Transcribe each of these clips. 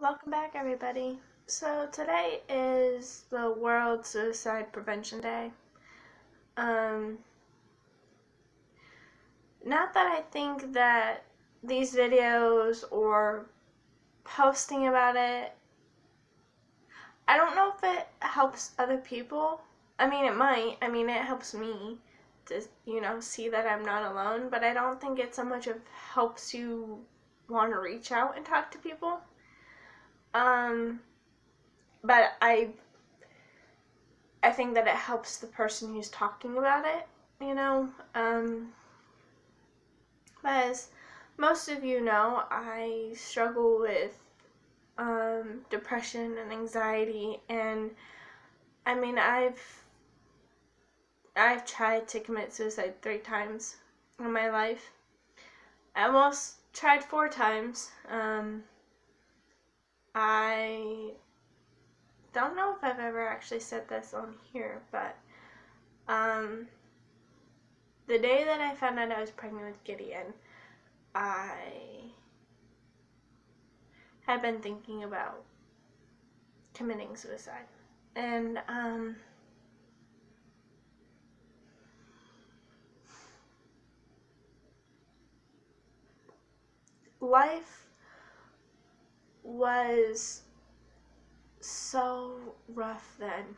Welcome back, everybody. So, today is the World Suicide Prevention Day. Um, Not that I think that these videos or posting about it, I don't know if it helps other people. I mean, it might. I mean, it helps me to, see that I'm not alone, but I don't think it so much of helps you want to reach out and talk to people. But I think that it helps the person who's talking about it, you know. As most of you know, I struggle with depression and anxiety, and I mean, I've tried to commit suicide 3 times in my life. I almost tried 4 times. I don't know if I've ever actually said this on here, but um, the day that I found out I was pregnant with Gideon, I had been thinking about committing suicide. And life was so rough then.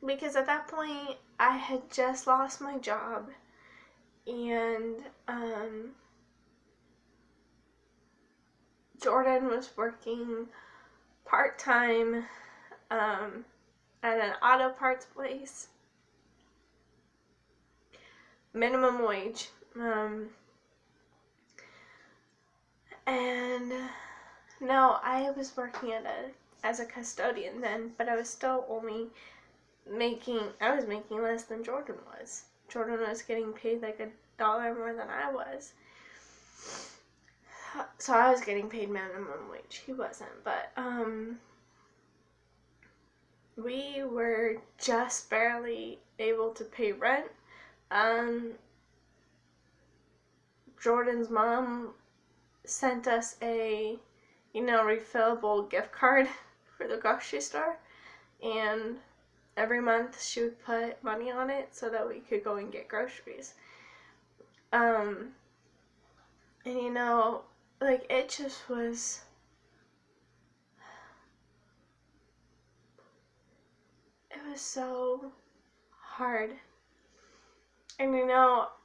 Because at that point, I had just lost my job, and Jordan was working part-time at an auto parts place, minimum wage, and no, I was working as a custodian then, but I was still only I was making less than Jordan was. Jordan was getting paid like $1 more than I was. So I was getting paid minimum wage. He wasn't, but we were just barely able to pay rent. Jordan's mom sent us a, refillable gift card for the grocery store, and every month she would put money on it so that we could go and get groceries. And like, it just was, it was so hard. And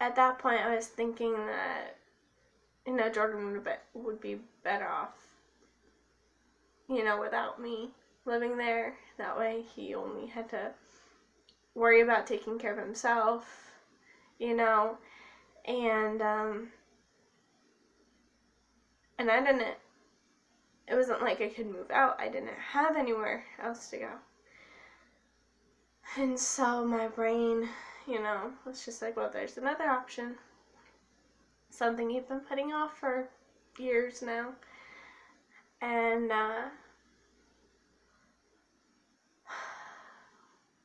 at that point I was thinking that, Jordan would be better off, without me living there. That way he only had to worry about taking care of himself, and I didn't, it wasn't like I could move out. I didn't have anywhere else to go. And so my brain, was just like, well, there's another option. Something you've been putting off for years now. And I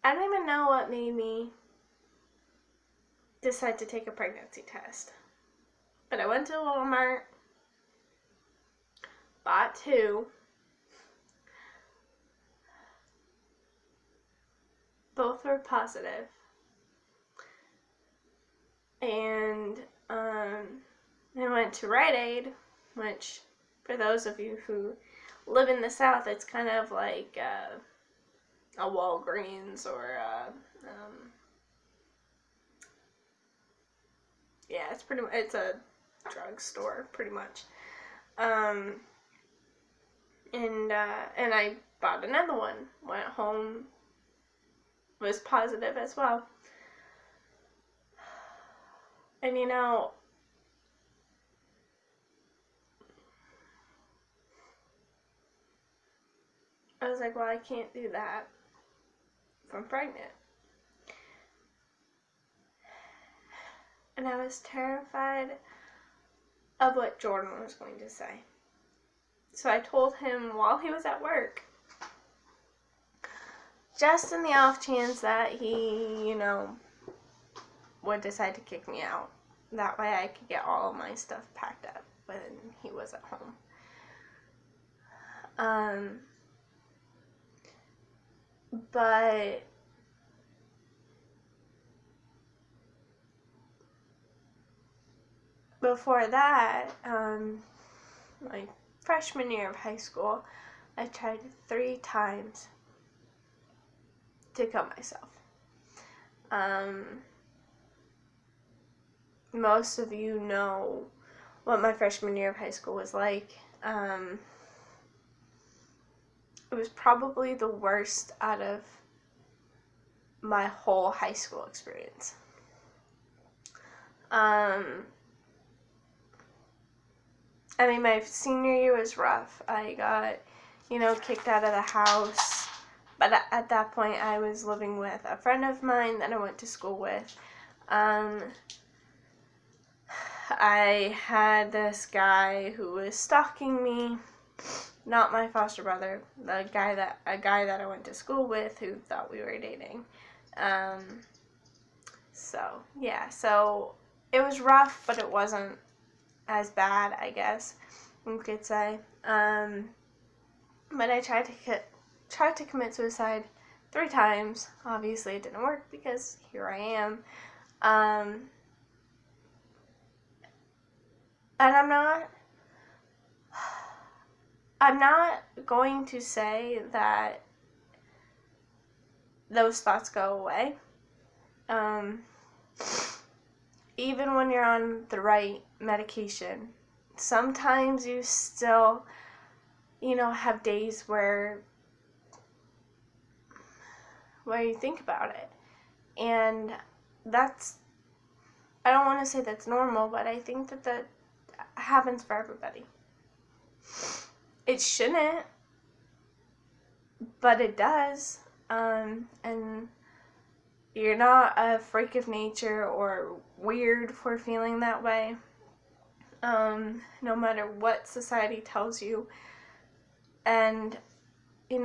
don't even know what made me decide to take a pregnancy test. But I went to Walmart, bought 2. Both were positive. And I went to Rite Aid, which, for those of you who live in the South, it's kind of like a Walgreens or yeah, it's a drugstore pretty much. And I bought another one. Went home, was positive as well. And I was like, well, I can't do that if I'm pregnant. And I was terrified of what Jordan was going to say. So I told him while he was at work, just in the off chance that he, would decide to kick me out. That way I could get all of my stuff packed up when he was at home. But before that, my freshman year of high school, I tried 3 times to kill myself. Most of you know what my freshman year of high school was like. It was probably the worst out of my whole high school experience. I mean, my senior year was rough. I got, kicked out of the house. But at that point, I was living with a friend of mine that I went to school with. I had this guy who was stalking me. Not my foster brother, a guy that I went to school with who thought we were dating. So it was rough, but it wasn't as bad, I guess you could say. But I tried to commit suicide 3 times. Obviously, it didn't work because here I am. And I'm not going to say that those thoughts go away. Even when you're on the right medication, sometimes you still, have days where you think about it. And I don't want to say that's normal, but I think that happens for everybody. It shouldn't, but it does. And you're not a freak of nature or weird for feeling that way. No matter what society tells you. And, I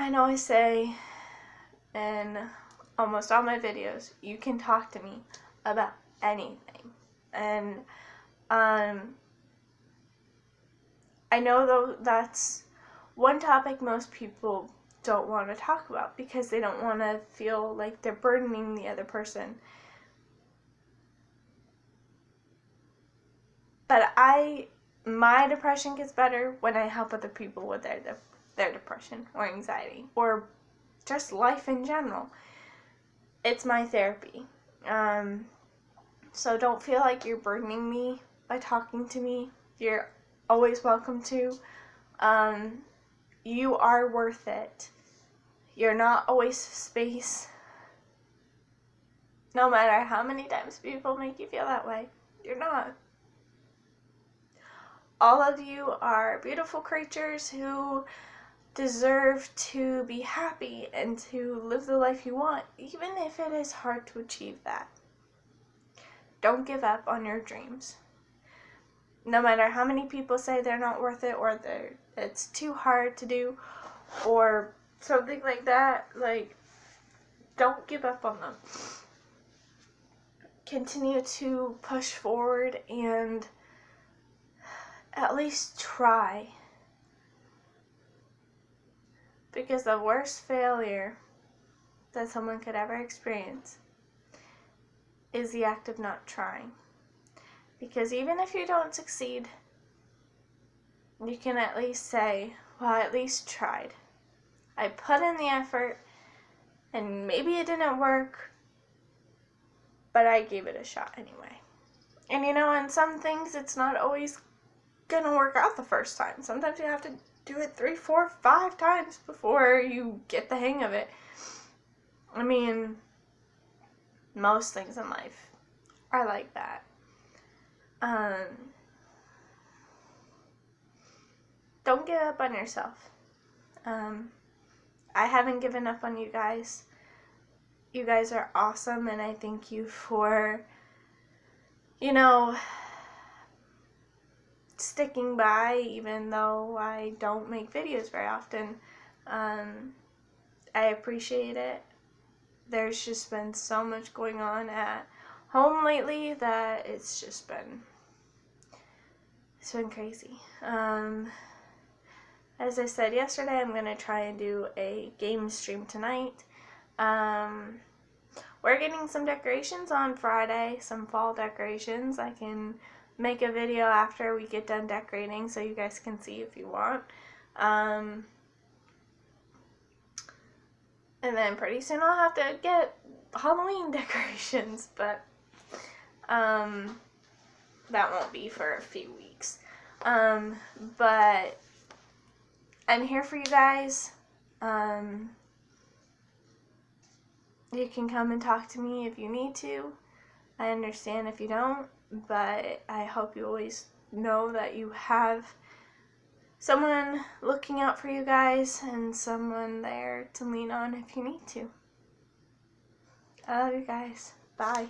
know I say in almost all my videos, you can talk to me about anything. And I know though that's one topic most people don't want to talk about because they don't want to feel like they're burdening the other person. But my depression gets better when I help other people with their depression or anxiety or just life in general. It's my therapy. So don't feel like you're burdening me by talking to me. You're always welcome to. You are worth it. You're not a waste of space. No matter how many times people make you feel that way, you're not. All of you are beautiful creatures who deserve to be happy and to live the life you want, even if it is hard to achieve that. Don't give up on your dreams. No matter how many people say they're not worth it or it's too hard to do or something like that, don't give up on them. Continue to push forward and at least try. Because the worst failure that someone could ever experience is the act of not trying. Because even if you don't succeed, you can at least say, well, I at least tried. I put in the effort, and maybe it didn't work, but I gave it a shot anyway. And in some things, it's not always gonna work out the first time. Sometimes you have to do it 3, 4, 5 times before you get the hang of it. I mean, most things in life are like that. Don't give up on yourself. I haven't given up on you guys. You guys are awesome, and I thank you for, sticking by, even though I don't make videos very often. I appreciate it. There's just been so much going on at home lately that it's been crazy. As I said yesterday, I'm going to try and do a game stream tonight. We're getting some decorations on Friday, some fall decorations. I can make a video after we get done decorating so you guys can see if you want. And then pretty soon I'll have to get Halloween decorations, but that won't be for a few weeks. But I'm here for you guys. You can come and talk to me if you need to. I understand if you don't, but I hope you always know that you have someone looking out for you guys and someone there to lean on if you need to. I love you guys. Bye.